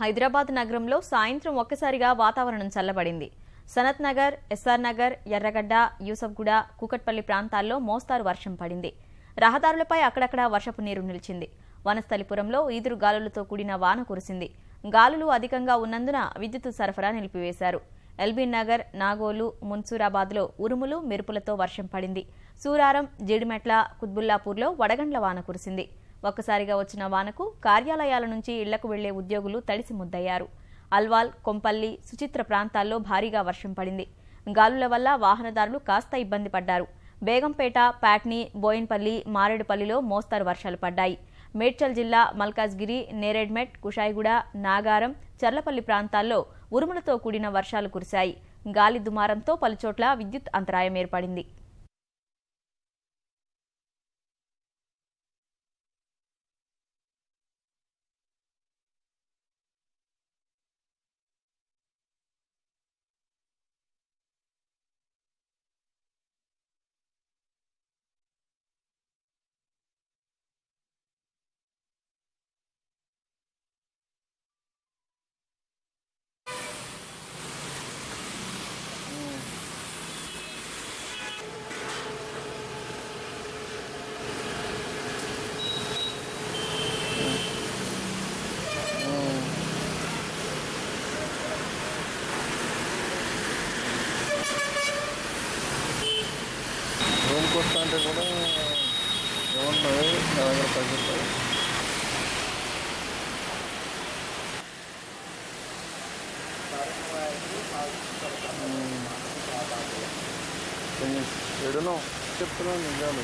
హైదరాబాద్ నగరంలో సాయంత్రం ఒక్కసారిగా వాతావరణం చల్లబడింది. సనత్ నగర్, ఎస్ఆర్ నగర్, ఎర్రగడ్డ, యూసఫ్గూడ, కూకట్పల్లి ప్రాంతాల్లో మోస్తారు వర్షం పడింది. రహదారులపై అక్కడక్కడా వర్షపు నీరు నిలిచింది. వనస్థలిపురంలో ఈదురు గాలులతో కూడిన వాన కురిసింది. గాలులు అధికంగా ఉన్నందున విద్యుత్ సరఫరా నిలిపివేశారు. ఎల్బీ నగర్, నాగోలు, మున్సూరాబాద్లో ఉరుములు, మెరుపులతో వర్షం పడింది. సూరారం, జీడిమెట్ల, కుత్బుల్లాపూర్లో వడగండ్ల వాన కురిసింది. ఒక్కసారిగా వచ్చిన వానకు కార్యాలయాల నుంచి ఇళ్లకు వెళ్లే ఉద్యోగులు తడిసి ముద్దయ్యారు. అల్వాల్, కొంపల్లి, సుచిత్ర ప్రాంతాల్లో భారీగా వర్షం పడింది. గాలుల వల్ల వాహనదారులు కాస్త ఇబ్బంది పడ్డారు. బేగంపేట, ప్యాట్నీ, బోయిన్పల్లి, మారేడుపల్లిలో మోస్తారు వర్షాలు పడ్డాయి. మేడ్చల్ జిల్లా మల్కాజ్గిరి, నేరేడ్మెట్, కుషాయిగూడ, నాగారం, చర్లపల్లి ప్రాంతాల్లో ఉరుములతో కూడిన వర్షాలు కురిశాయి. గాలి దుమారంతో పలుచోట్ల విద్యుత్ అంతరాయం ఏర్పడింది. రూమ్కి వస్తా అంటే కూడా ఏమన్నది నా దగ్గర పైసలు ఏడునో చెప్తున్నాను నిజాలు.